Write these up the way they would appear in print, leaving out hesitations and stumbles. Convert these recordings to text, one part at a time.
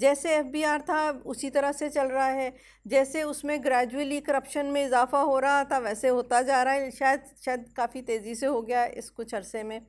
جیسے FBR تھا اسی طرح سے چل رہا ہے، جیسے اس میں گریجولی کرپشن میں اضافہ ہو رہا تھا ویسے ہوتا جا رہا ہے، شاید کافی تیزی سے ہو گیا اس کچھ عرصے میں.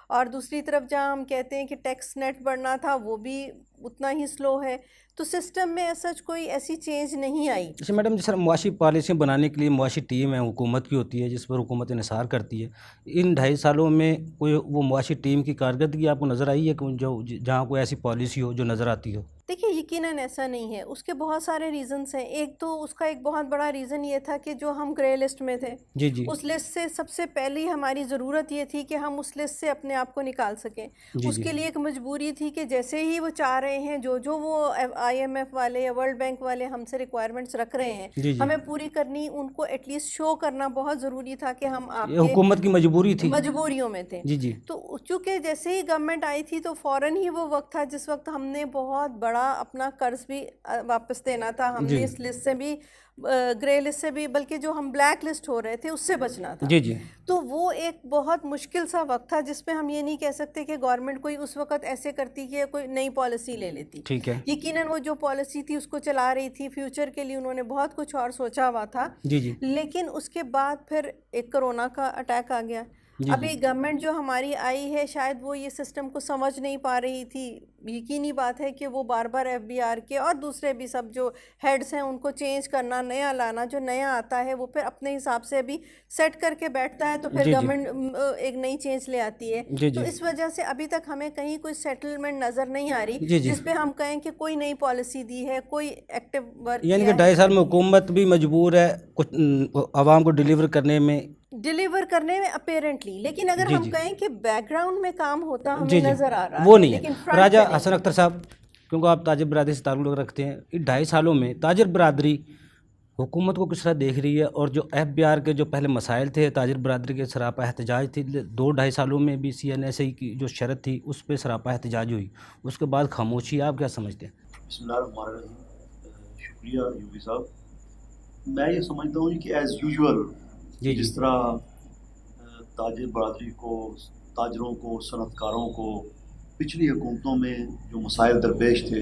اور دوسری طرف جہاں ہم کہتے ہیں کہ ٹیکس نیٹ بڑھنا تھا وہ بھی اتنا ہی سلو ہے. تو سسٹم میں سچ کوئی ایسی چینج نہیں آئی. جیسے میڈم جس طرح معاشی پالیسیاں بنانے کے لیے معاشی ٹیم ہے حکومت کی ہوتی ہے جس پر حکومت انحصار کرتی ہے، ان 2.5 سالوں میں کوئی وہ معاشی ٹیم کی کارکردگی آپ کو نظر آئی ہے کہ جو جہاں کوئی ایسی پالیسی ہو جو نظر آتی ہو؟ دیکھیے یقیناً ایسا نہیں ہے، اس کے بہت سارے ریزنز ہیں. ایک تو اس کا ایک بہت بڑا ریزن یہ تھا کہ جو ہم گرے لسٹ میں تھے، جی جی اس لسٹ سے سب سے پہلی ہماری ضرورت یہ تھی کہ ہم اس لسٹ سے اپنے آپ کو نکال سکیں. جی اس جی کے لیے ایک مجبوری تھی کہ جیسے ہی وہ چاہ رہے ہیں جو وہ IMF والے یا ورلڈ بینک والے ہم سے ریکوائرمنٹس رکھ رہے ہیں جی جی ہمیں پوری کرنی، ان کو ایٹ لیسٹ شو کرنا بہت ضروری تھا کہ ہم آپ یہ کے حکومت کی مجبوری تھی. مجبوریوں میں تھے. جی جی تو چونکہ جیسے ہی گورنمنٹ آئی تھی تو فوراً ہی وہ وقت تھا جس وقت ہم نے بہت بڑا اپنا قرض بھی واپس دینا تھا. ہم جی نے اس لسٹ سے بھی، گرے لسٹ سے بھی، بلکہ جو ہم بلیک لسٹ ہو رہے تھے اس سے بچنا تھا. جی جی تو وہ ایک بہت مشکل سا وقت تھا جس میں ہم یہ نہیں کہہ سکتے کہ گورنمنٹ کوئی اس وقت ایسے کرتی کہ کوئی نئی پالیسی لے لیتی. ٹھیک ہے. یقیناً وہ جو پالیسی تھی اس کو چلا رہی تھی، فیوچر کے لیے انہوں نے بہت کچھ اور سوچا ہوا تھا. جی جی لیکن اس کے بعد پھر ایک کرونا کا اٹیک آ گیا. جی ابھی گورنمنٹ جو ہماری آئی ہے شاید وہ یہ سسٹم کو سمجھ نہیں پا رہی تھی. یقینی بات ہے کہ وہ بار بار FBR کے اور دوسرے بھی سب جو ہیڈز ہیں ان کو چینج کرنا، نیا لانا، جو نیا آتا ہے وہ پھر اپنے حساب سے بھی سیٹ کر کے بیٹھتا ہے تو پھر جی جی گورنمنٹ ایک نئی چینج لے آتی ہے. جی تو جی اس وجہ سے ابھی تک ہمیں کہیں کوئی سیٹلمنٹ نظر نہیں آ رہی جی جی جس پہ ہم کہیں کہ کوئی نئی پالیسی دی ہے، کوئی ایکٹیو ورک یعنی کہ کیا ہے. 2.5 سال میں حکومت بھی مجبور ہے کچھ عوام کو ڈیلیور کرنے میں. اپیرنٹلی، لیکن اگر جی ہم جی کہیں کہ بیک گراؤنڈ میں کام ہوتا ہمیں جی جی نظر آ رہا وہ ہے نہیں لیکن ہے. فرنٹ راجہ پہ نہیں. حسن اختر صاحب، کیونکہ آپ تاجر برادری سے تعلق رکھتے ہیں، ان 2.5 سالوں میں تاجر برادری حکومت کو کس طرح دیکھ رہی ہے؟ اور جو FBR کے جو پہلے مسائل تھے تاجر برادری کے سراپا احتجاج تھی، 2-2.5 سالوں میں بھی CNSA کی جو شرط تھی اس پہ سراپا احتجاج ہوئی، اس کے بعد خاموشی، آپ کیا سمجھتے ہیں؟ بسم اللہ الرحمن الرحیم. شکریہ یوبی صاحب. میں یہ سمجھتا ہوں کہ ایز یوزول جی جی جس طرح تاجر برادری کو، تاجروں کو، صنعت کاروں کو پچھلی حکومتوں میں جو مسائل درپیش تھے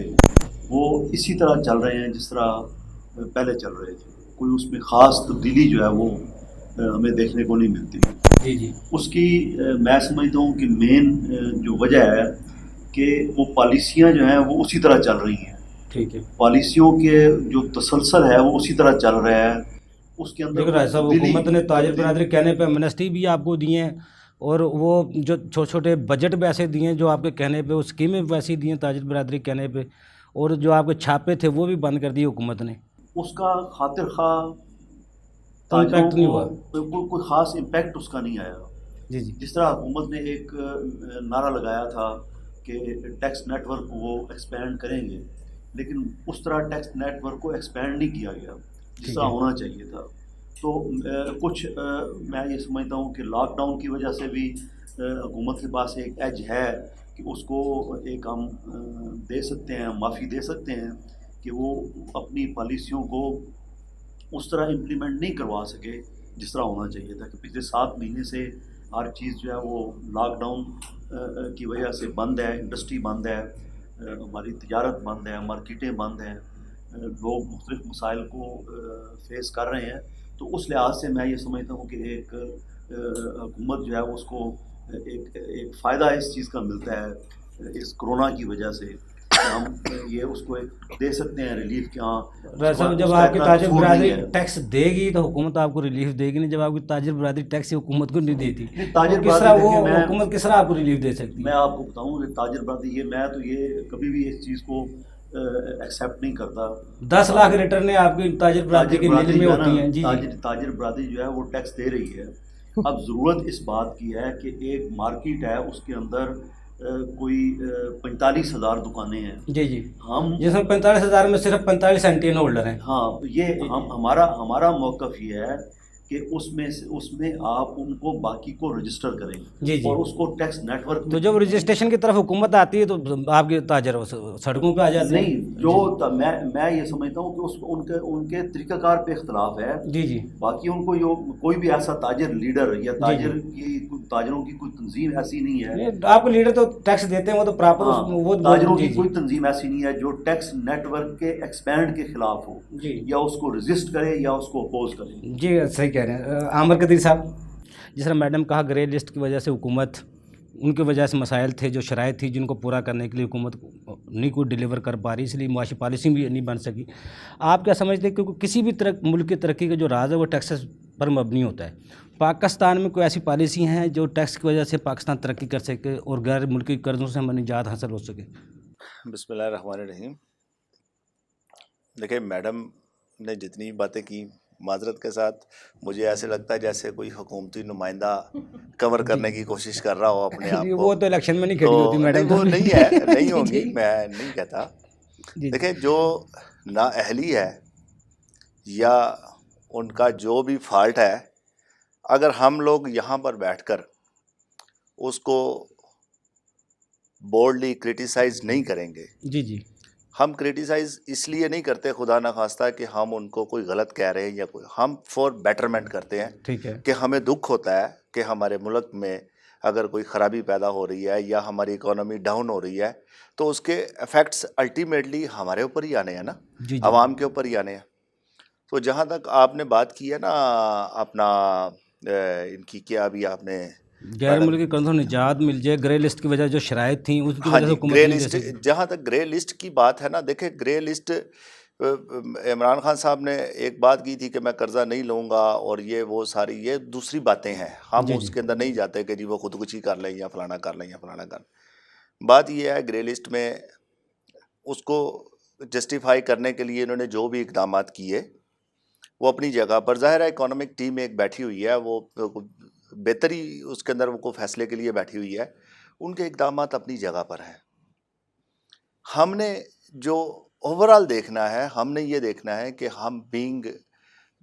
وہ اسی طرح چل رہے ہیں جس طرح پہلے چل رہے تھے. کوئی اس میں خاص تبدیلی جو ہے وہ ہمیں دیکھنے کو نہیں ملتی. جی جی اس کی میں سمجھتا ہوں کہ مین جو وجہ ہے کہ وہ پالیسیاں جو ہیں وہ اسی طرح چل رہی ہیں. ٹھیک ہے. پالیسیوں کے جو تسلسل ہے وہ اسی طرح چل رہا ہے. اس کے اندر دیکھ رہا ہے صاحب، حکومت نے تاجر برادری کہنے پہ امنسٹی بھی آپ کو دی ہیں، اور وہ جو چھوٹے چھوٹے بجٹ بھی ایسے دیے ہیں جو آپ کے کہنے پہ، اس اسکیمیں بھی ویسی دی ہیں تاجر برادری کہنے پہ، اور جو آپ کے چھاپے تھے وہ بھی بند کر دیے حکومت نے. اس کا خاطر خواہ امپیکٹ تاجروں نہیں ہوا. کو کوئی خاص امپیکٹ اس کا نہیں آیا. جی جی جس طرح حکومت نے ایک نعرہ لگایا تھا کہ ٹیکس نیٹ ورک کو وہ ایکسپینڈ کریں گے، لیکن اس طرح ٹیکس نیٹ ورک کو ایکسپینڈ نہیں کیا گیا جس طرح ہونا چاہیے تھا. تو کچھ میں یہ سمجھتا ہوں کہ لاک ڈاؤن کی وجہ سے بھی حکومت کے پاس ایک ایج ہے کہ اس کو ایک ہم دے سکتے ہیں، معافی دے سکتے ہیں کہ وہ اپنی پالیسیوں کو اس طرح امپلیمنٹ نہیں کروا سکے جس طرح ہونا چاہیے تھا. کہ پچھلے 7 مہینے سے ہر چیز جو ہے وہ لاک ڈاؤن کی وجہ سے بند ہے، انڈسٹری بند ہے، ہماری تجارت بند ہے، مارکیٹیں بند ہیں، لوگ مختلف مسائل کو فیس کر رہے ہیں. تو اس لحاظ سے میں یہ سمجھتا ہوں کہ ایک حکومت جو ہے اس کو ایک فائدہ اس چیز کا ملتا ہے اس کرونا کی وجہ سے. ہم یہ اس کو ایک دے سکتے ہیں ریلیف کہ ہاں صاحب جب آپ کی تاجر برادری ٹیکس دے گی تو حکومت آپ کو ریلیف دے گی نہیں، جب آپ کی تاجر برادری ٹیکس حکومت کو نہیں دیتی کس طرح وہ حکومت کس طرح آپ کو ریلیف دے سکتی ہے؟ میں آپ کو بتاؤں کہ تاجر برادری میں تو یہ کبھی بھی اس چیز کو ایکسیپٹ نہیں کرتا. 10 لاکھ ریٹرن آپ کی تاجر برادری کے نیل میں ہوتی ہیں. جی تاجر برادری جو ہے وہ ٹیکس دے رہی ہے. اب ضرورت اس بات کی ہے کہ ایک مارکیٹ ہے، اس کے اندر کوئی 45,000 دکانیں ہیں. جی جی ہم جس میں 45,000 میں صرف 45 اینٹین ہولڈر ہیں. ہاں، یہ ہمارا موقف یہ ہے کہ اس میں آپ ان کو باقی کو رجسٹر کریں جی جی. اور اس کو ٹیکس نیٹ ورک تو جب رجسٹریشن کی طرف حکومت آتی ہے تو آپ کے تاجر سڑکوں پہ آ جاتے ہیں. نہیں، جو میں یہ سمجھتا ہوں کہ ان کے طریقہ کار پہ اختلاف ہے. جی جی باقی ان کو کوئی بھی ایسا تاجر لیڈر یا تاجروں کی کوئی تنظیم ایسی نہیں ہے. آپ کو لیڈر تو ٹیکس دیتے ہیں وہ تو پراپر وہ تاجروں کی کوئی تنظیم ایسی نہیں ہے جو ٹیکس نیٹ ورک کے ایکسپینڈ کے خلاف ہو، جی یا اس کو رجسٹ کرے یا اس کو اپوز کرے. جی صحیح کہہ رہے ہیں. عامر قدیر صاحب، جس طرح میڈم کہا گرے لسٹ کی وجہ سے حکومت، ان کی وجہ سے مسائل تھے، جو شرائط تھی جن کو پورا کرنے کے لیے حکومت نہیں کوئی ڈیلیور کر پا رہی، اس لیے معاشی پالیسی بھی نہیں بن سکی. آپ کیا سمجھتے ہیں؟ کیونکہ کسی بھی ملک کی ترقی کا جو راز ہے وہ ٹیکسز پر مبنی ہوتا ہے. پاکستان میں کوئی ایسی پالیسی ہیں جو ٹیکس کی وجہ سے پاکستان ترقی کر سکے اور غیر ملکی قرضوں سے ہمیں نجات حاصل ہو سکے؟ بسم اللہ الرحمن الرحیم. دیکھیں، میڈم نے جتنی باتیں کی، معذرت کے ساتھ مجھے ایسے لگتا ہے جیسے کوئی حکومتی نمائندہ کور کرنے کی کوشش کر رہا ہو اپنے آپ کو. وہ تو الیکشن میں نہیں کھڑی ہوتی میڈم. وہ نہیں ہے، نہیں ہوں گی، میں نہیں کہتا. دیکھیں، جو نااہلی ہے یا ان کا جو بھی فالٹ ہے، اگر ہم لوگ یہاں پر بیٹھ کر اس کو بولڈلی کرٹیسائز نہیں کریں گے. جی جی. ہم کرٹیسائز اس لیے نہیں کرتے خدا نخواستہ کہ ہم ان کو کوئی غلط کہہ رہے ہیں یا کوئی، ہم فور بیٹرمنٹ کرتے ہیں. ٹھیک ہے. کہ ہمیں دکھ ہوتا ہے کہ ہمارے ملک میں اگر کوئی خرابی پیدا ہو رہی ہے یا ہماری اکانومی ڈاؤن ہو رہی ہے تو اس کے افیکٹس الٹیمیٹلی ہمارے اوپر ہی آنے ہیں نا، جی. عوام کے اوپر ہی آنے ہیں. تو جہاں تک آپ نے بات کی ہے نا اپنا ان کی، کیا ابھی آپ نے غیر ملکی قرضوں نجات مل جائے، گرے لسٹ کی وجہ جو شرائط تھیں اس کی وجہ سے حکومت گرے نہیں لسٹ، دے سکی. جہاں تک گرے لسٹ کی بات ہے نا، دیکھیں گرے لسٹ، عمران خان صاحب نے ایک بات کی تھی کہ میں قرضہ نہیں لوں گا اور یہ وہ ساری یہ دوسری باتیں ہیں، ہم اس کے اندر نہیں جاتے کہ جی وہ خودکشی کر لیں یا فلانا کر لیں یا فلانا کر لیں. بات یہ ہے گرے لسٹ میں اس کو جسٹیفائی کرنے کے لیے انہوں نے جو بھی اقدامات کیے وہ اپنی جگہ پر، ظاہر ہے اکانومک ٹیم ایک بیٹھی ہوئی ہے، وہ بہتری اس کے اندر وہ کو فیصلے کے لیے بیٹھی ہوئی ہے، ان کے اقدامات اپنی جگہ پر ہیں. ہم نے جو اوور آل دیکھنا ہے، ہم نے یہ دیکھنا ہے کہ ہم بینگ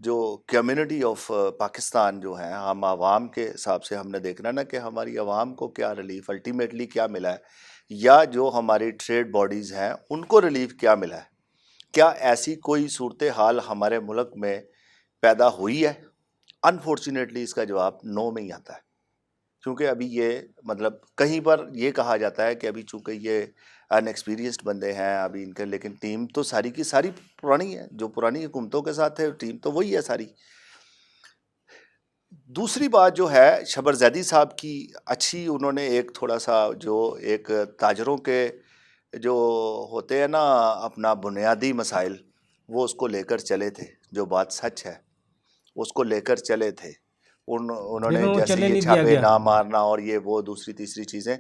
جو کمیونٹی آف پاکستان جو ہیں، ہم عوام کے حساب سے ہم نے دیکھنا نا کہ ہماری عوام کو کیا ریلیف الٹیمیٹلی کیا ملا ہے، یا جو ہماری ٹریڈ باڈیز ہیں ان کو ریلیف کیا ملا ہے. کیا ایسی کوئی صورتحال ہمارے ملک میں پیدا ہوئی ہے؟ انفارچونیٹلی اس کا جواب نو میں ہی آتا ہے، کیونکہ ابھی یہ مطلب کہیں پر یہ کہا جاتا ہے کہ ابھی چونکہ یہ ان ایکسپیرینسڈ بندے ہیں ابھی ان کے، لیکن ٹیم تو ساری کی ساری پرانی ہے، جو پرانی حکومتوں کے ساتھ ہے ٹیم تو وہی ہے ساری. دوسری بات جو ہے شبر زیدی صاحب کی اچھی، انہوں نے ایک تھوڑا سا جو ایک تاجروں کے جو ہوتے ہیں نا اپنا بنیادی مسائل، وہ اس کو لے کر چلے تھے، جو بات سچ ہے اس کو لے کر چلے تھے. انہوں نے جیسے یہ چھاپے نہ مارنا اور یہ وہ دوسری تیسری چیزیں.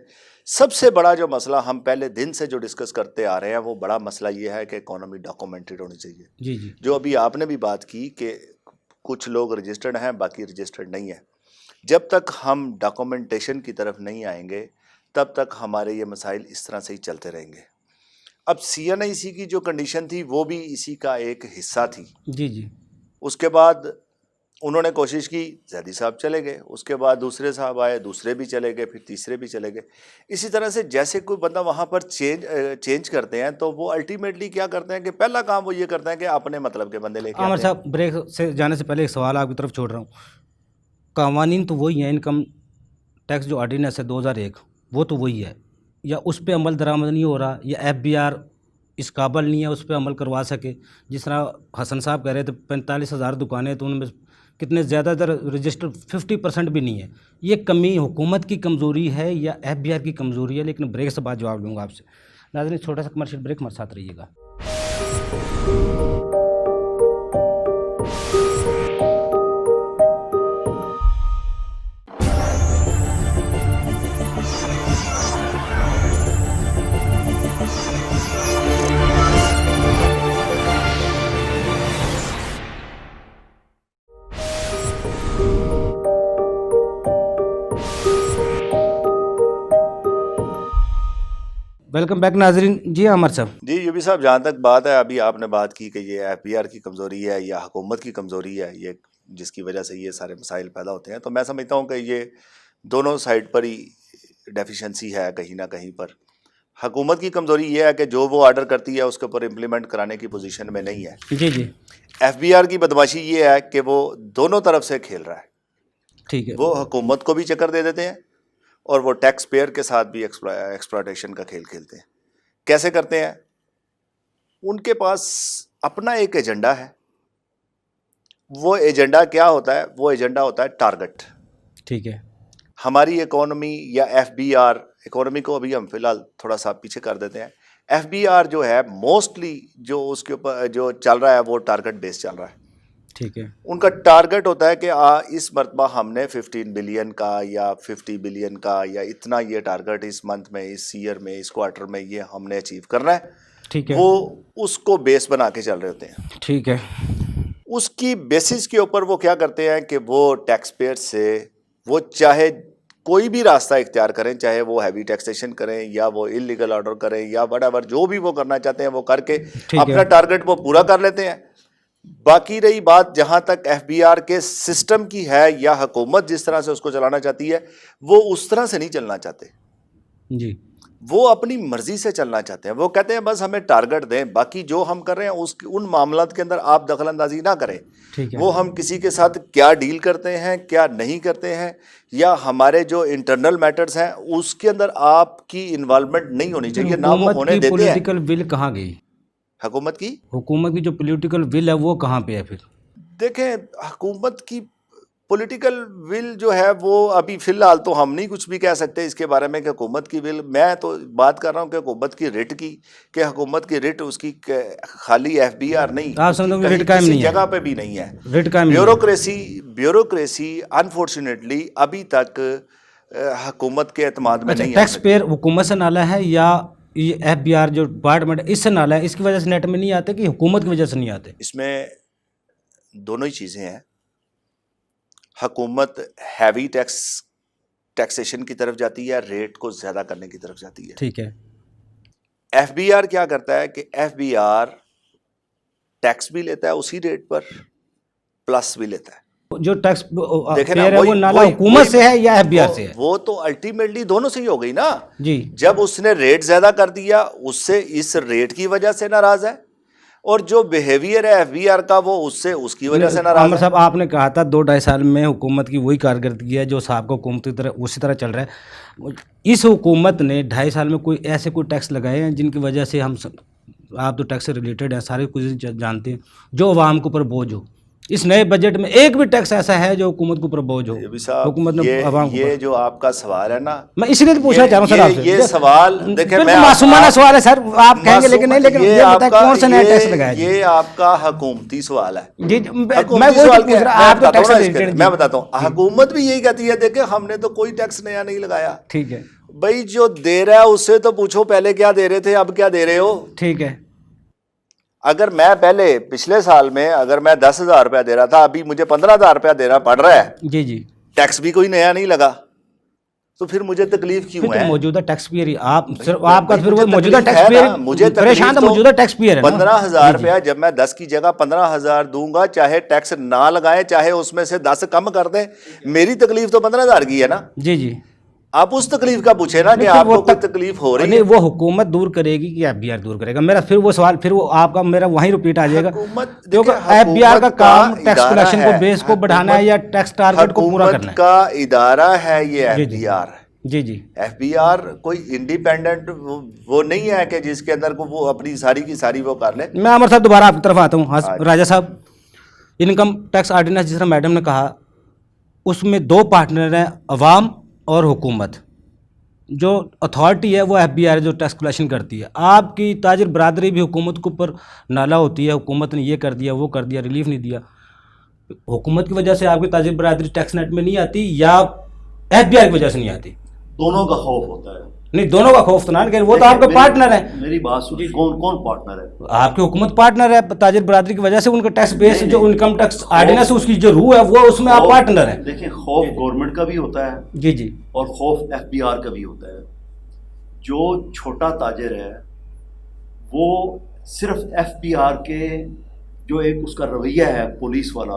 سب سے بڑا جو مسئلہ ہم پہلے دن سے جو ڈسکس کرتے آ رہے ہیں، وہ بڑا مسئلہ یہ ہے کہ اکانومی ڈاکومنٹڈ ہونی چاہیے. جی جی. جو ابھی آپ نے بھی بات کی کہ کچھ لوگ رجسٹرڈ ہیں باقی رجسٹرڈ نہیں ہیں. جب تک ہم ڈاکومنٹیشن کی طرف نہیں آئیں گے تب تک ہمارے یہ مسائل اس طرح سے ہی چلتے رہیں گے. اب سی این آئی سی کی جو کنڈیشن تھی وہ بھی اسی کا ایک حصہ تھی. جی جی. اس کے بعد انہوں نے کوشش کی، زیدی صاحب چلے گئے، اس کے بعد دوسرے صاحب آئے، دوسرے بھی چلے گئے، پھر تیسرے بھی چلے گئے. اسی طرح سے جیسے کوئی بندہ وہاں پر چینج کرتے ہیں تو وہ الٹیمیٹلی کیا کرتے ہیں کہ پہلا کام وہ یہ کرتے ہیں کہ اپنے مطلب کے بندے لے کے. عامر صاحب، بریک سے جانے سے پہلے ایک سوال آپ کی طرف چھوڑ رہا ہوں. قوانین تو وہی ہیں، انکم ٹیکس جو آرڈیننس ہے 2001 وہ تو وہی ہے، یا اس پہ عمل درآمد نہیں ہو رہا، یا ایف بی آر اس قابل نہیں ہے اس پہ عمل کروا سکے. جس طرح حسن صاحب کہہ رہے تھے 45,000 دکانیں، تو ان میں کتنے زیادہ تر رجسٹر 50% بھی نہیں ہے. یہ کمی حکومت کی کمزوری ہے یا ایف بی آر کی کمزوری ہے؟ لیکن بریک سے بعد جواب لوں گا آپ سے. ناظرین، چھوٹا سا کمرشل بریک، ہمارے ساتھ رہیے گا. ویلکم بیک ناظرین. جی عامر صاحب. جی یوبی صاحب، جہاں تک بات ہے ابھی آپ نے بات کی کہ یہ ایف بی آر کی کمزوری ہے یا حکومت کی کمزوری ہے، یہ جس کی وجہ سے یہ سارے مسائل پیدا ہوتے ہیں. تو میں سمجھتا ہوں کہ یہ دونوں سائڈ پر ہی ڈیفیشنسی ہے کہیں نہ کہیں پر. حکومت کی کمزوری یہ ہے کہ جو وہ آرڈر کرتی ہے اس کے اوپر امپلیمنٹ کرانے کی پوزیشن میں نہیں ہے. جی جی. ایف بی آر کی بدماشی یہ ہے کہ وہ دونوں طرف سے کھیل رہا ہے. ٹھیک ہے. وہ حکومت کو بھی چکر دے دیتے ہیں اور وہ ٹیکس پیئر کے ساتھ بھی ایکسپلائٹیشن کا کھیل کھیلتے ہیں. کیسے کرتے ہیں؟ ان کے پاس اپنا ایک ایجنڈا ہے. وہ ایجنڈا کیا ہوتا ہے؟ وہ ایجنڈا ہوتا ہے ٹارگٹ. ٹھیک ہے. ہماری اکانومی یا ایف بی آر، اکانومی کو ابھی ہم فی الحال تھوڑا سا پیچھے کر دیتے ہیں. ایف بی آر جو ہے موسٹلی جو اس کے اوپر جو چل رہا ہے وہ ٹارگٹ بیس چل رہا ہے. ٹھیک ہے. ان کا ٹارگٹ ہوتا ہے کہ اس مرتبہ ہم نے 15 بلین کا یا 50 بلین کا یا اتنا یہ ٹارگٹ اس منتھ میں، اس ایئر میں، اس کوارٹر میں یہ ہم نے اچیو کرنا ہے. ٹھیک ہے. وہ اس کو بیس بنا کے چل رہے ہوتے ہیں. ٹھیک ہے. اس کی بیسس کے اوپر وہ کیا کرتے ہیں کہ وہ ٹیکس پیئر سے وہ چاہے کوئی بھی راستہ اختیار کریں، چاہے وہ ہیوی ٹیکسیشن کریں یا وہ انلیگل آرڈر کریں یا وٹ ایور جو بھی وہ کرنا چاہتے ہیں وہ کر کے اپنا ٹارگٹ وہ پورا کر لیتے ہیں. باقی رہی بات جہاں تک ایف بی آر کے سسٹم کی ہے یا حکومت جس طرح سے اس کو چلانا چاہتی ہے وہ اس طرح سے نہیں چلنا چاہتے. جی. وہ اپنی مرضی سے چلنا چاہتے ہیں. وہ کہتے ہیں بس ہمیں ٹارگٹ دیں، باقی جو ہم کر رہے ہیں ان معاملات کے اندر آپ دخل اندازی نہ کریں. وہ ہم کسی کے ساتھ کیا ڈیل کرتے ہیں، کیا نہیں کرتے ہیں، یا ہمارے جو انٹرنل میٹرز ہیں اس کے اندر آپ کی انوالومنٹ نہیں ہونی چاہیے. نہ وہ ہونے دیتے ہیں. پولیٹیکل ول کہاں گئی؟ حکومت کی جو پولیٹیکل ول ہے وہ کہاں پہ ہے پھر؟ دیکھیں حکومت کی پولیٹیکل ول جو ہے وہ ابھی فی الحال تو ہم نہیں کچھ بھی کہہ سکتے اس کے بارے میں کہ حکومت کی ول. میں تو بات کر رہا ہوں کہ حکومت کی رٹ کی، کہ حکومت کی رٹ اس کی خالی ایف بی آر نہیں، آپ سمجھو کہ رٹ قائم نہیں ہے، جگہ پہ بھی نہیں ہے. رٹ قائم بیوروکریسی انفارچونیٹلی ابھی تک حکومت کے اعتماد میں نہیں ہے. ٹیکس پیئر حکومت سے نالا ہے یا یہ ایف بی آر جو ڈپارٹمنٹ ہے اس سے نالا ہے؟ اس کی وجہ سے نیٹ میں نہیں آتے کہ حکومت کی وجہ سے نہیں آتے؟ اس میں دونوں ہی چیزیں ہیں. حکومت ہیوی ٹیکسیشن کی طرف جاتی ہے، ریٹ کو زیادہ کرنے کی طرف جاتی ہے. ٹھیک ہے. ایف بی آر کیا کرتا ہے کہ ایف بی آر ٹیکس بھی لیتا ہے اسی ریٹ پر پلس بھی لیتا ہے. جو ٹیکس پیئر ہے وہ نالا حکومت سے ہے یا ایف بی آر سے ہے؟ وہ تو الٹیمیٹلی دونوں سے ہی ہو گئی نا. جی. جب اس نے ریٹ زیادہ کر دیا اس سے اس ریٹ کی وجہ سے ناراض ہے، اور جو بیہیویئر ہے ایف بی آر کا وہ اس کی وجہ سے ناراض ہے. صاحب آپ نے کہا تھا 2-2.5 سال میں حکومت کی وہی کارکردگی ہے جو صاحب کو حکومت کی طرح اسی طرح چل رہا ہے. اس حکومت نے 2.5 سال میں کوئی ٹیکس لگائے ہیں جن کی وجہ سے آپ تو ٹیکس سے ریلیٹڈ ہیں، سارے کچھ جانتے ہیں، جو عوام کے اوپر بوجھ ہو؟ اس نئے بجٹ میں ایک بھی ٹیکس ایسا ہے جو حکومت کے اوپر بوجھ ہو؟ حکومت نے عوام کو، یہ جو آپ کا سوال ہے نا، میں اس لیے پوچھنا چاہ رہا ہوں سر آپ سے. یہ سوال دیکھیں میں معصومانہ سوال ہے سر، آپ کہیں گے لیکن نہیں، لیکن یہ بتائیں کون سا نیا ٹیکس لگایا؟ یہ آپ کا حکومتی سوال ہے. جی میں وہی پوچھ رہا ہوں، آپ تو ٹیکس ریلیٹڈ. میں بتاتا ہوں حکومت بھی یہی کہتی ہے دیکھیں ہم نے تو کوئی ٹیکس نیا نہیں لگایا. ٹھیک ہے بھائی، جو دے رہا ہے اس سے تو پوچھو پہلے کیا دے رہے تھے اب کیا دے رہے ہو. ٹھیک ہے. اگر میں پہلے پچھلے سال میں اگر میں 10,000 روپیہ دے رہا تھا، ابھی مجھے 15,000 روپیہ دینا پڑ رہا ہے. جی جی. ٹیکس بھی کوئی نیا نہیں لگا تو پھر مجھے تکلیف کیوں ہے؟ موجودہ ٹیکس پیئر ہی آپ کا پھر وہ موجودہ ٹیکس پیئر مجھے پریشان تو موجودہ ٹیکس پیئر ہے. 15,000 روپیہ جب میں 10 کی جگہ 15,000 دوں گا، چاہے ٹیکس نہ لگائیں چاہے اس میں سے 10 کم کر دیں، میری تکلیف تو 15,000 کی ہے نا. جی جی. آپ اس تکلیف کا پوچھیں نا کہ آپ کو کوئی تکلیف ہو رہی ہے. وہ حکومت دور کرے گی کہ ایف بی آر دور کرے گا؟ میرا پھر وہ سوال پھر وہ آپ کا میرا وہیں ریپیٹ آ جائے گا. ایف بی آر کا کام ٹیکس کلیکشن کو بیس کو بڑھانا ہے یا ٹیکس ٹارگٹ کو پورا کرنا ہے؟ حکومت کا ادارہ ہے یہ ایف بی آر. جی جی. ایف بی آر کوئی انڈیپینڈنٹ وہ نہیں ہے کہ جس کے اندر کو وہ اپنی ساری کی ساری وہ کر لے. میں عمر صاحب دوبارہ آپ کی طرف آتا ہوں. راجہ صاحب، انکم ٹیکس آرڈیننس جس طرح میڈم نے کہا اس میں 2 پارٹنر ہیں، عوام اور حکومت. جو اتھارٹی ہے وہ ایف بی آر جو ٹیکس کلیکشن کرتی ہے. آپ کی تاجر برادری بھی حکومت کے اوپر نالا ہوتی ہے، حکومت نے یہ کر دیا وہ کر دیا، ریلیف نہیں دیا. حکومت کی وجہ سے آپ کی تاجر برادری ٹیکس نیٹ میں نہیں آتی یا ایف بی آر کی وجہ سے نہیں آتی؟ دونوں کا خوف ہوتا ہے. نہیں، دونوں کا خوف تو نہ، وہ تو آپ کا پارٹنر ہے. میری بات سنیے، کون پارٹنر ہے؟ آپ کی حکومت پارٹنر ہے. تاجر برادری کی وجہ سے ان کا ٹیکس بیس جو انکم ٹیکس آرڈیننس اس کی جو روح ہے وہ اس میں آپ پارٹنر ہیں. دیکھیں خوف گورنمنٹ کا بھی ہوتا ہے. جی جی. اور خوف ایف بی آر کا بھی ہوتا ہے. جو چھوٹا تاجر ہے وہ صرف ایف بی آر کے جو ایک اس کا رویہ ہے پولیس والا،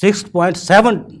6.7%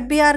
FBR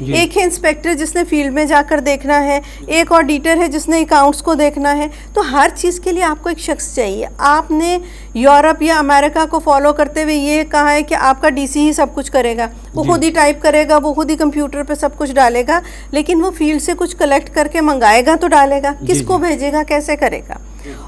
ایک ہے انسپیکٹر جس نے فیلڈ میں جا کر دیکھنا ہے, ایک آڈیٹر ہے جس نے اکاؤنٹس کو دیکھنا ہے. تو ہر چیز کے لیے آپ کو ایک شخص چاہیے. آپ نے یورپ یا امریکہ کو فالو کرتے ہوئے یہ کہا ہے کہ آپ کا ڈی سی ہی سب کچھ کرے گا, وہ خود ہی ٹائپ کرے گا, وہ خود ہی کمپیوٹر پہ سب کچھ ڈالے گا, لیکن وہ فیلڈ سے کچھ کلیکٹ کر کے منگائے گا تو ڈالے گا, کس کو بھیجے گا, کیسے کرے گا.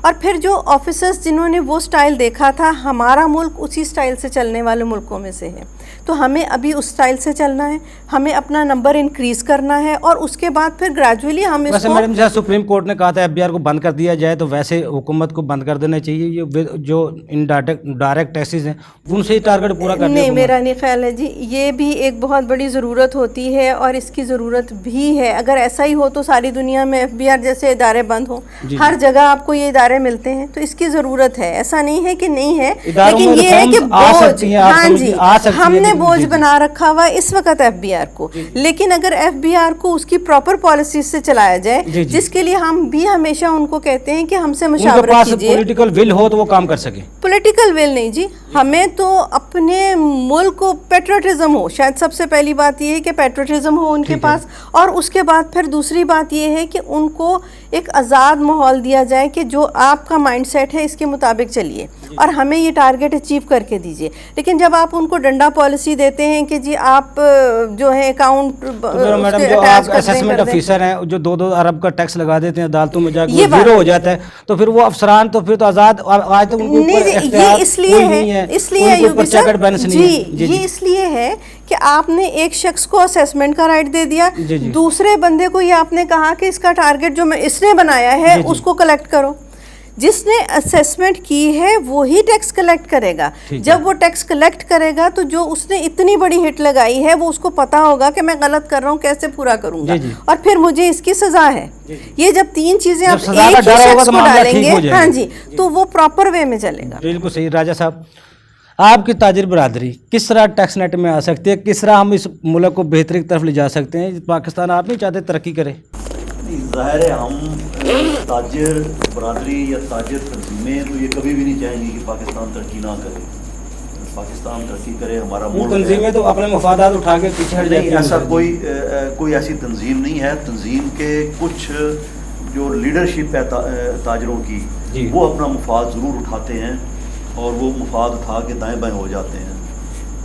اور پھر جو آفیسرز جنہوں نے وہ سٹائل دیکھا تھا, ہمارا ملک اسی سٹائل سے چلنے والے ملکوں میں سے ہے, تو ہمیں ابھی اس سٹائل سے چلنا ہے, ہمیں اپنا نمبر انکریز کرنا ہے, اور اس کے بعد پھر گریجولی ہم اس ویسے کو. میڈم جیسا سپریم کورٹ نے کہا تھا FBR کو بند کر دیا جائے, تو ویسے حکومت کو بند کر دینا چاہیے. یہ جو ان ڈائریکٹ ٹیکسز ہیں ان سے ہی ٹارگٹ پورا کرنے. نہیں, میرا نہیں خیال ہے جی, یہ بھی ایک بہت بڑی ضرورت ہوتی ہے, اور اس کی ضرورت بھی ہے. اگر ایسا ہی ہو تو ساری دنیا میں FBR جیسے ادارے بند ہوں, ہر جگہ آپ کو یہ ادارے ملتے ہیں, تو اس کی ضرورت ہے. ایسا نہیں ہے کہ نہیں ہے, لیکن یہ ہے کہ بوجھ, ہاں جی, ہم نے بوجھ بنا رکھا ہوا اس وقت FBR کو. لیکن اگر FBR کو اس کی پراپر پالیسیز سے چلایا جائے, جس کے لیے ہم بھی ہمیشہ ان کو کہتے ہیں کہ ہم سے مشاورت کیجیے. پولیٹیکل ول ہو تو وہ کام کر سکے. پولیٹیکل ول نہیں جی, ہمیں تو اپنے ملک کو پیٹریوٹزم ہو. شاید سب سے پہلی بات یہ ہے کہ پیٹریوٹزم ہو ان کے پاس, اور اس کے بعد پھر دوسری بات یہ ہے کہ ان کو ایک آزاد ماحول دیا جائے کہ جو آپ کا مائنڈ سیٹ ہے اس کے مطابق چلیے, اور ہمیں یہ ٹارگٹ اچیو کر کے دیجیے. لیکن جب آپ ان کو ڈنڈا پالیسی دیتے ہیں کہ جی آپ جو ہے اکاؤنٹ, میڈم جو آپ اسسمنٹ آفیسر ہیں جو 2-2 ارب کا ٹیکس لگا دیتے ہیں عدالتوں میں جا کے, زیرو ہو جاتا ہے, تو پھر وہ افسران تو پھر تو آزاد, آج تک ان کو یہ اس لیے ہے, اس لیے جی, یہ اس لیے ہے کہ آپ نے ایک شخص کو اسیسمنٹ کا رائٹ دے دیا, دوسرے بندے کو یہ آپ نے کہا کہ اس کا ٹارگٹ جو اس نے بنایا ہے اس کو کلیکٹ کرو. جس نے اسیسمنٹ کی ہے وہی ٹیکس کلیکٹ کرے گا. جب وہ ٹیکس کلیکٹ کرے گا تو جو اس نے اتنی بڑی ہٹ لگائی ہے وہ اس کو پتا ہوگا کہ میں غلط کر رہا ہوں, کیسے پورا کروں گا, اور پھر مجھے اس کی سزا ہے. یہ جب 3 چیزیں آپ ایک ہی شخص کو ڈالیں گے, ہاں جی, تو وہ پراپر وے میں چلے گا. بالکل صحیح. راجہ صاحب, آپ کی تاجر برادری کس طرح ٹیکس نیٹ میں آ سکتی ہے, کس طرح ہم اس ملک کو بہتری کی طرف لے جا سکتے ہیں؟ پاکستان آپ نہیں چاہتے ترقی کرے؟ ظاہر ہے ہم تاجر برادری یا تاجر تنظیمیں تو یہ کبھی بھی نہیں چاہیں گی کہ پاکستان ترقی نہ کرے. پاکستان ترقی کرے, ہمارا ملک تنظیمیں تو اپنے مفادات اٹھا کے پیچھے ہٹ جاتی ہیں. ایسا کوئی ایسی تنظیم نہیں ہے. تنظیم کے کچھ جو لیڈرشپ ہے تاجروں کی, وہ اپنا مفاد ضرور اٹھاتے ہیں, اور وہ مفاد اٹھا کے دائیں بائیں ہو جاتے ہیں.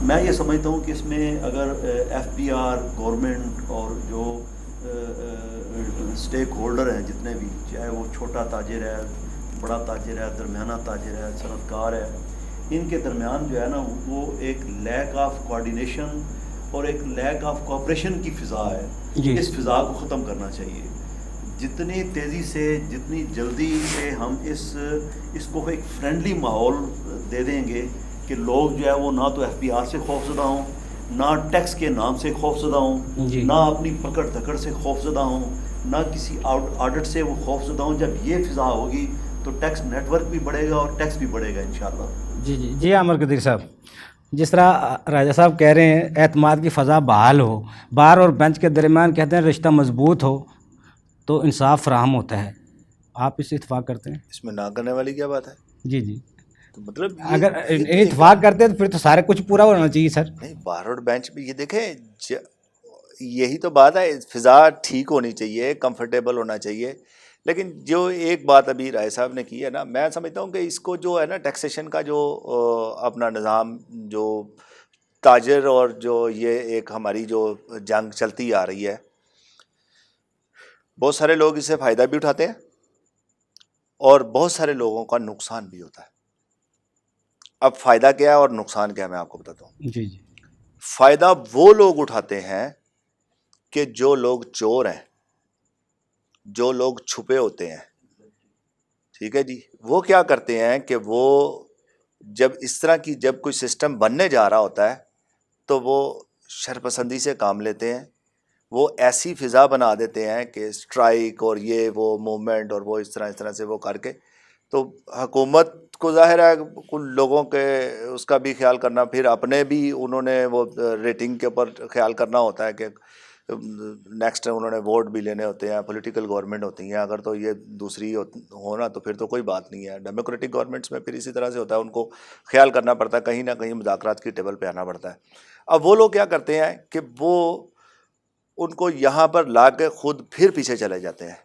میں یہ سمجھتا ہوں کہ اس میں اگر FBR, گورنمنٹ اور جو اسٹیک ہولڈر ہیں جتنے بھی, چاہے وہ چھوٹا تاجر ہے, بڑا تاجر ہے, درمیانہ تاجر ہے, صنعت کار ہے, ان کے درمیان جو ہے نا وہ ایک لیک آف کوآرڈینیشن اور ایک لیک آف کوآپریشن کی فضا ہے. اس فضا کو ختم کرنا چاہیے. جتنی تیزی سے, جتنی جلدی سے ہم اس کو ایک فرینڈلی ماحول دے دیں گے کہ لوگ جو ہے وہ نہ تو FBR سے خوف زدہ ہوں, نہ ٹیکس کے نام سے خوف زدہ ہوں, نہ اپنی پکڑ دھکڑ سے خوف زدہ ہوں, نہ کسی آڈٹ سے وہ خوف زدہ ہوں. جب یہ فضا ہوگی تو ٹیکس نیٹ ورک بھی بڑھے گا اور ٹیکس بھی بڑھے گا انشاءاللہ. جی عامر قدیر صاحب, جس طرح راجہ صاحب کہہ رہے ہیں اعتماد کی فضا بحال ہو, بار اور بینچ کے درمیان کہتے ہیں رشتہ مضبوط ہو تو انصاف فراہم ہوتا ہے, آپ اس سے اتفاق کرتے ہیں؟ اس میں نہ کرنے والی کیا بات ہے؟ جی, تو مطلب اگر اتفاق کرتے ہیں تو پھر تو سارے کچھ پورا ہونا چاہیے سر. نہیں, بار اور بینچ بھی یہ دیکھیں, یہی تو بات ہے, فضا ٹھیک ہونی چاہیے, کمفرٹیبل ہونا چاہیے. لیکن جو ایک بات ابھی رائے صاحب نے کی ہے نا, میں سمجھتا ہوں کہ اس کو جو ہے نا ٹیکسیشن کا جو اپنا نظام, جو تاجر اور جو یہ ایک ہماری جو جنگ چلتی آ رہی ہے, بہت سارے لوگ اس سے فائدہ بھی اٹھاتے ہیں اور بہت سارے لوگوں کا نقصان بھی ہوتا ہے. اب فائدہ کیا ہے اور نقصان کیا ہے میں آپ کو بتاتا ہوں. جی, فائدہ وہ لوگ اٹھاتے ہیں کہ جو لوگ چور ہیں, جو لوگ چھپے ہوتے ہیں, ٹھیک ہے جی, وہ کیا کرتے ہیں کہ وہ جب اس طرح کی جب کوئی سسٹم بننے جا رہا ہوتا ہے تو وہ شرپسندی سے کام لیتے ہیں. وہ ایسی فضا بنا دیتے ہیں کہ اسٹرائک اور یہ وہ موومنٹ اور وہ اس طرح سے وہ کر کے, تو حکومت کو ظاہر ہے کچھ لوگوں کے اس کا بھی خیال کرنا, پھر اپنے بھی انہوں نے وہ ریٹنگ کے اوپر خیال کرنا ہوتا ہے کہ نیکسٹ انہوں نے ووٹ بھی لینے ہوتے ہیں, پولیٹیکل گورنمنٹ ہوتی ہیں. اگر تو یہ دوسری ہونا تو پھر تو کوئی بات نہیں ہے. ڈیموکریٹک گورنمنٹس میں پھر اسی طرح سے ہوتا ہے, ان کو خیال کرنا پڑتا ہے, کہیں نہ کہیں مذاکرات کی ٹیبل پہ آنا پڑتا ہے. اب وہ لوگ کیا کرتے ہیں کہ وہ ان کو یہاں پر لا کے خود پھر پیچھے چلے جاتے ہیں،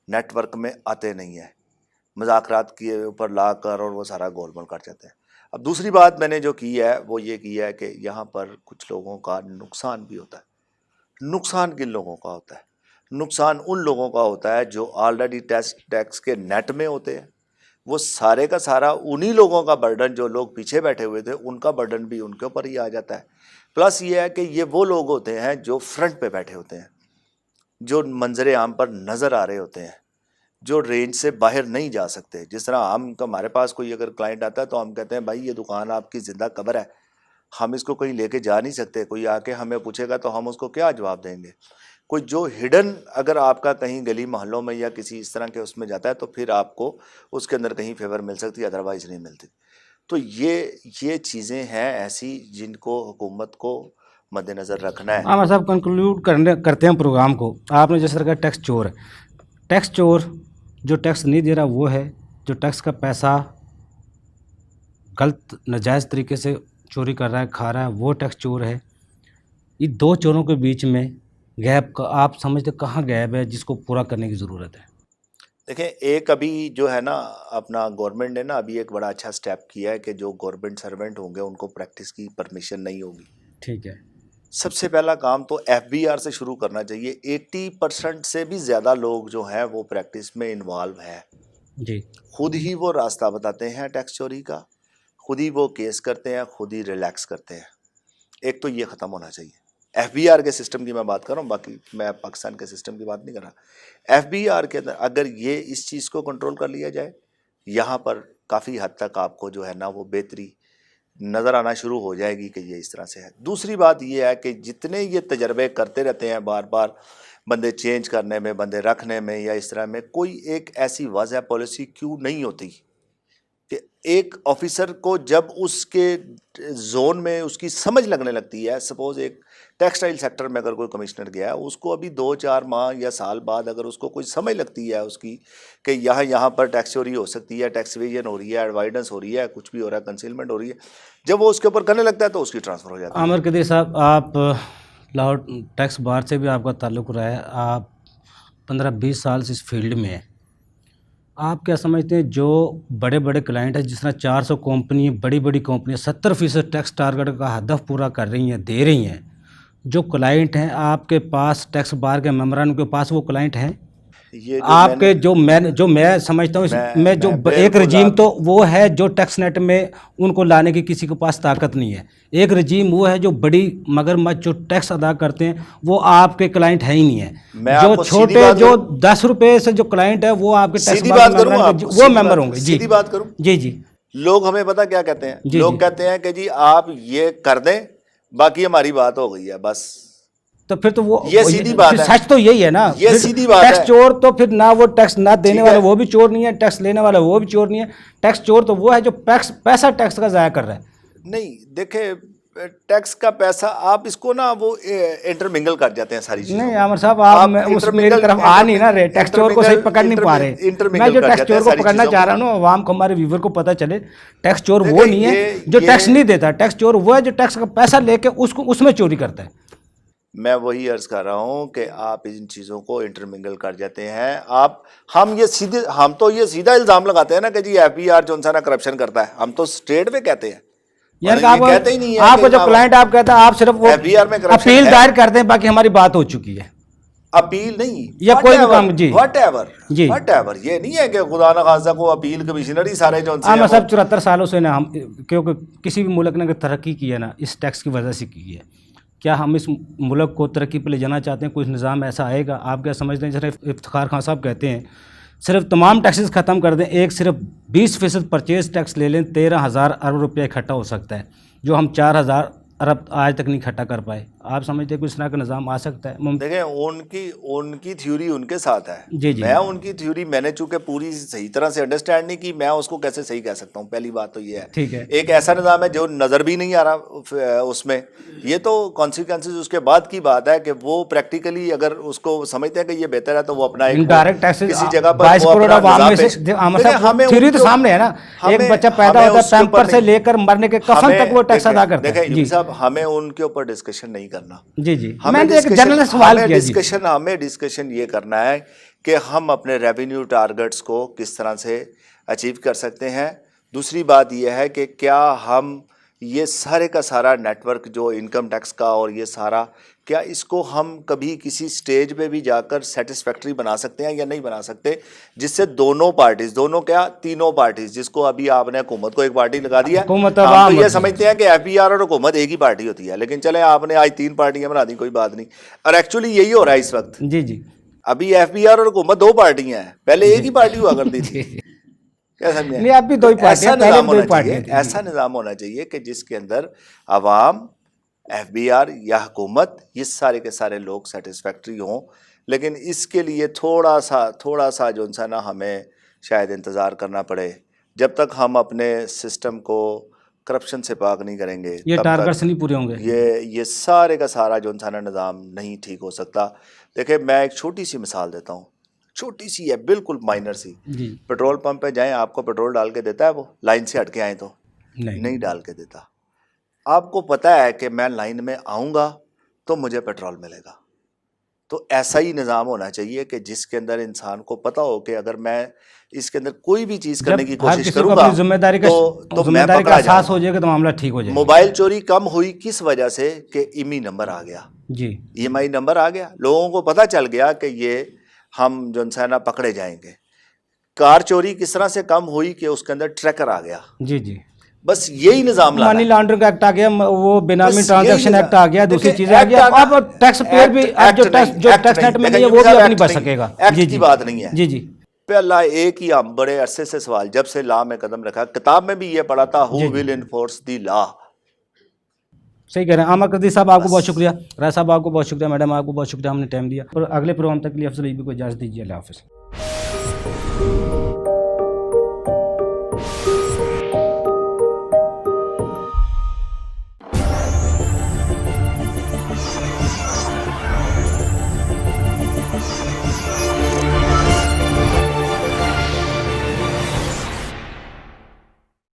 نیٹ ورک میں آتے نہیں ہیں، مذاکرات کے اوپر لا کر اور وہ سارا گول مول کر جاتے ہیں۔ اب دوسری بات میں نے جو کی ہے وہ یہ کی ہے کہ یہاں پر کچھ لوگوں کا نقصان بھی ہوتا ہے۔ نقصان کن لوگوں کا ہوتا ہے؟ نقصان ان لوگوں کا ہوتا ہے جو آلریڈی ٹیکس کے نیٹ میں ہوتے ہیں، وہ سارے کا سارا انہی لوگوں کا برڈن، جو لوگ پیچھے بیٹھے ہوئے تھے ان کا برڈن بھی ان کے اوپر ہی آ جاتا ہے۔ پلس یہ ہے کہ یہ وہ لوگ ہوتے ہیں جو فرنٹ پہ بیٹھے ہوتے ہیں، جو منظر عام پر نظر آ رہے ہوتے ہیں، جو رینج سے باہر نہیں جا سکتے۔ جس طرح ہمارے پاس کوئی اگر کلائنٹ آتا ہے تو ہم کہتے ہیں بھائی یہ دکان آپ کی زندہ قبر ہے، ہم اس کو کہیں لے کے جا نہیں سکتے، کوئی آ کے ہمیں پوچھے گا تو ہم اس کو کیا جواب دیں گے؟ کوئی جو ہڈن اگر آپ کا کہیں گلی محلوں میں یا کسی اس طرح کے اس میں جاتا ہے تو پھر آپ کو اس کے اندر کہیں فیور مل سکتی ہے، ادروائز نہیں ملتی۔ تو یہ چیزیں ہیں ایسی جن کو حکومت کو مد نظر رکھنا ہے۔ عامر صاحب کنکلوڈ کرتے ہیں پروگرام کو۔ آپ نے جیسے کہا ٹیکس چور ہے، ٹیکس چور جو ٹیکس نہیں دے رہا وہ ہے، جو ٹیکس کا پیسہ غلط ناجائز طریقے سے چوری کر رہا ہے، کھا رہا ہے، وہ ٹیکس چور ہے۔ یہ دو چوروں کے بیچ میں گیپ کا آپ سمجھتے کہاں گیپ ہے جس کو پورا کرنے کی ضرورت ہے؟ دیکھیں ایک ابھی جو ہے نا اپنا گورنمنٹ نے نا ابھی ایک بڑا اچھا سٹیپ کیا ہے کہ جو گورنمنٹ سرونٹ ہوں گے ان کو پریکٹس کی پرمیشن نہیں ہوگی۔ ٹھیک ہے، سب سے پہلا کام تو ایف بی آر سے شروع کرنا چاہیے۔ 80% سے بھی زیادہ لوگ جو ہیں وہ پریکٹس میں انوالو ہیں، جی خود ہی وہ راستہ بتاتے ہیں ٹیکس چوری کا، خود ہی وہ کیس کرتے ہیں، خود ہی ریلیکس کرتے ہیں۔ ایک تو یہ ختم ہونا چاہیے۔ ایف بی آر کے سسٹم کی میں بات کر رہا ہوں، باقی میں پاکستان کے سسٹم کی بات نہیں کر رہا۔ ایف بی آر کے اندر اگر یہ اس چیز کو کنٹرول کر لیا جائے، یہاں پر کافی حد تک آپ کو جو ہے نا وہ بہتری نظر آنا شروع ہو جائے گی کہ یہ اس طرح سے ہے۔ دوسری بات یہ ہے کہ جتنے یہ تجربے کرتے رہتے ہیں بار بار بندے چینج کرنے میں، بندے رکھنے میں یا اس طرح میں، کوئی ایک ایسی واضح پالیسی کیوں نہیں ہوتی کہ ایک آفیسر کو جب اس کے زون میں اس کی سمجھ لگنے لگتی ہے، سپوز ایک ٹیکسٹائل سیکٹر میں اگر کوئی کمشنر گیا ہے، اس کو ابھی 2-4 ماہ یا سال بعد اگر اس کو کوئی سمجھ لگتی ہے اس کی کہ یہاں پر ٹیکس چوری ہو سکتی ہے، ٹیکس ایویژن ہو رہی ہے، ایوائڈنس ہو رہی ہے، کچھ بھی ہو رہا ہے، کنسیلمنٹ ہو رہی ہے، جب وہ اس کے اوپر کرنے لگتا ہے تو اس کی ٹرانسفر ہو جاتی ہے۔ عامر قدیر صاحب، آپ لاہور ٹیکس بار سے بھی آپ کا تعلق رہا ہے، آپ 15-20 سال سے اس فیلڈ میں ہیں۔ آپ کیا سمجھتے ہیں جو بڑے بڑے کلائنٹ ہیں، جس طرح 400 کمپنی، بڑی بڑی کمپنیاں 70% ٹیکس ٹارگٹ کا ہدف پورا کر رہی ہیں، دے رہی ہیں، جو کلائنٹ ہیں آپ کے پاس ٹیکس بار کے ممبران کے پاس وہ کلائنٹ ہیں؟ یہ آپ کے جو میں سمجھتا ہوں میں جو ایک رجیم تو وہ ہے جو ٹیکس نیٹ میں ان کو لانے کی کسی کے پاس طاقت نہیں ہے۔ ایک رجیم وہ ہے جو بڑی مگرمچھ جو ٹیکس ادا کرتے ہیں وہ آپ کے کلائنٹ ہے ہی نہیں ہے۔ جو چھوٹے جو 10 روپے سے جو کلائنٹ ہے وہ آپ کے ٹیکس وہ ممبر ہوں گے۔ جی سیدھی بات کروں، جی لوگ ہمیں پتہ کیا کہتے ہیں؟ لوگ کہتے ہیں کہ جی آپ یہ کر دیں باقی ہماری بات ہو گئی ہے بس۔ تو پھر تو وہ یہ سیدھی بات ہے، سچ تو یہی ہے نا، یہ سیدھی بات ہے۔ ٹیکس چور تو پھر نہ وہ ٹیکس نہ دینے والا وہ بھی چور نہیں ہے، ٹیکس لینے والا وہ بھی چور نہیں ہے۔ ٹیکس چور تو وہ ہے جو پیسہ ٹیکس کا ضائع کر رہا ہے۔ نہیں دیکھیں ٹیکس کا پیسہ آپ اس کو نا وہ انٹرمنگل کر جاتے ہیں ساری چیزیں۔ نہیں عامر صاحب آپ اس میری طرف آ نہیں نہ رہے، ٹیکس چور کو صحیح پکڑ نہیں پا رہے۔ میں جو ٹیکس چور کو پکڑنا چاہ رہا ہوں عوام کو، ہمارے ویور کو پتہ چلے ٹیکس چور وہ نہیں ہے جو ٹیکس نہیں دیتا، ٹیکس چور وہ ہے جو ٹیکس کا پیسہ لے کے اس میں چوری کرتا ہے۔ میں وہی عرض کر رہا ہوں کہ آپ ان چیزوں کو انٹرمنگل کر جاتے ہیں۔ ہم تو یہ سیدھا الزام لگاتے ہیں نا کہ جی ایف بی آر جو انسان کرپشن کرتا ہے، ہم تو اسٹریٹ پہ کہتے ہیں یار کہتے ہی نہیں ہے آپ کو جو کلائنٹ آپ کہتا ہے آپ صرف اپیل دائر کرتے ہیں، باقی ہماری بات ہو چکی ہے۔ اپیل نہیں یا کوئی بھی کام، جی وٹ ایور یہ نہیں ہے کہ خدا نخواستہ کو اپیل کمشنر ہی سارے جو ہم سب 74 سالوں سے نا، ہم کیونکہ کسی بھی ملک نے اگر ترقی کی ہے نا اس ٹیکس کی وجہ سے کی ہے۔ کیا ہم اس ملک کو ترقی پہ لے جانا چاہتے ہیں؟ کوئی نظام ایسا آئے گا؟ آپ کیا سمجھتے ہیں؟ صرف افتخار خان صاحب کہتے ہیں صرف تمام ٹیکسز ختم کر دیں، ایک صرف 20% پرچیز ٹیکس لے لیں، 13,000 ارب روپیہ اکٹھا ہو سکتا ہے، جو ہم 4,000 ارب آج تک نہیں اکٹھا کر پائے۔ آپ سمجھتے ہیں کوئی اس طرح کا نظام آ سکتا ہے؟ دیکھیں ان کی تھیوری ان کے ساتھ ہے، جی جی میں ان کی تھیوری میں نے چونکہ پوری صحیح طرح سے انڈرسٹینڈ نہیں کی، میں اس کو کیسے صحیح کہہ سکتا ہوں؟ پہلی بات تو یہ ہے، ٹھیک ہے، ایک ایسا نظام ہے جو نظر بھی نہیں آ رہا اس میں، یہ تو کانسیکوینسز اس کے بعد کی بات ہے کہ وہ پریکٹیکلی اگر اس کو سمجھتے ہیں کہ یہ بہتر ہے تو وہ اپنا ڈائریکٹ ٹیکس کسی جگہ پر 22 کروڑ عوام میں سے تھیوری تو سامنے ہے نا، ایک بچہ پیدا ہوتا ہے پیمپر سے لے کر مرنے کے کفن تک وہ ٹیکس ادا کرتا ہے۔ دیکھیں صاحب ہمیں ان کے اوپر ڈسکشن نہیں کرنا. جی جی میں نے ایک جنرل سوال کیا جی. ہمیں ڈسکشن یہ کرنا ہے کہ ہم اپنے ریونیو ٹارگٹس کو کس طرح سے اچیو کر سکتے ہیں. دوسری بات یہ ہے کہ کیا ہم یہ سارے کا سارا نیٹ ورک جو انکم ٹیکس کا اور یہ سارا, کیا اس کو ہم کبھی کسی سٹیج پہ بھی جا کر سیٹسفیکٹری بنا سکتے ہیں یا نہیں بنا سکتے, جس سے دونوں پارٹیز, دونوں کیا تینوں پارٹیز, جس کو ابھی آپ نے حکومت کو ایک پارٹی لگا دیا, ہم تو یہ سمجھتے ہیں کہ ایف بی آر اور حکومت ایک ہی پارٹی ہوتی ہے, لیکن چلیں آپ نے آج 3 پارٹیاں بنا دی, کوئی بات نہیں. اور ایکچولی یہی ہو رہا ہے اس وقت. جی جی ابھی ایف بی آر اور حکومت 2 پارٹیاں ہیں, پہلے ایک ہی پارٹی ہوا کرتی تھی. نہیں اب بھی 2 پارٹیاں. ایسا نظام ہونا چاہیے کہ جس کے اندر عوام, ایف بی آر یا حکومت, یہ سارے کے سارے لوگ سیٹسفیکٹری ہوں. لیکن اس کے لیے تھوڑا سا جو انسان نا ہمیں شاید انتظار کرنا پڑے, جب تک ہم اپنے سسٹم کو کرپشن سے پاک نہیں کریں گے, یہ ٹارگٹس نہیں پورے ہوں گے, یہ سارے کا سارا جو انسان نظام نہیں ٹھیک ہو سکتا. دیکھیں میں ایک چھوٹی سی مثال دیتا ہوں, چھوٹی سی ہے, بالکل مائنر سی. پیٹرول پمپ پہ جائیں, آپ کو پیٹرول ڈال کے دیتا ہے وہ لائن سے ہٹ کے آئیں تو نہیں ڈال کے دیتا. آپ کو پتہ ہے کہ میں لائن میں آؤں گا تو مجھے پیٹرول ملے گا. تو ایسا ہی نظام ہونا چاہیے کہ جس کے اندر انسان کو پتہ ہو کہ اگر میں اس کے اندر کوئی بھی چیز کرنے کی کوشش کروں گا ذمہ داری کا احساس ہو جائے گا تو معاملہ ٹھیک ہو جائے گا. موبائل چوری کم ہوئی کس وجہ سے کہ ایم ای نمبر آ گیا, جی ای ایم آئی نمبر آ گیا, لوگوں کو پتہ چل گیا کہ یہ ہم جو انسان پکڑے جائیں گے. کار چوری کس طرح سے کم ہوئی کہ اس کے اندر ٹریکر آ گیا. جی جی بس یہی نظام لانا ہے. منی لانڈرنگ ایکٹ آ گیا, وہ بینامی ٹرانزیکشن ایکٹ آ گیا, دوسری چیزیں آ گیا. اب ٹیکس پیئر بھی جو ٹیکس نیٹ میں نہیں ہے وہ بھی اپنی بچ سکے گا. ایکٹ کی بات نہیں ہے. جی جی پہلا ایک ہی ہم بڑے عرصے سے سوال, جب سے لا میں قدم رکھا, کتاب میں بھی یہ پڑھا تھا, ہو ول انفورس دی لا. صحیح کہہ رہے ہیں. عامر قدری صاحب آپ کو بہت شکریہ, رائے صاحب آپ کو بہت شکریہ, میڈم آپ کو بہت شکریہ, ہم نے ٹائم دیا. اور اگلے پروگرام تک کے لیے افضل عیدی کو اجازت دیجیے. اللہ حافظ.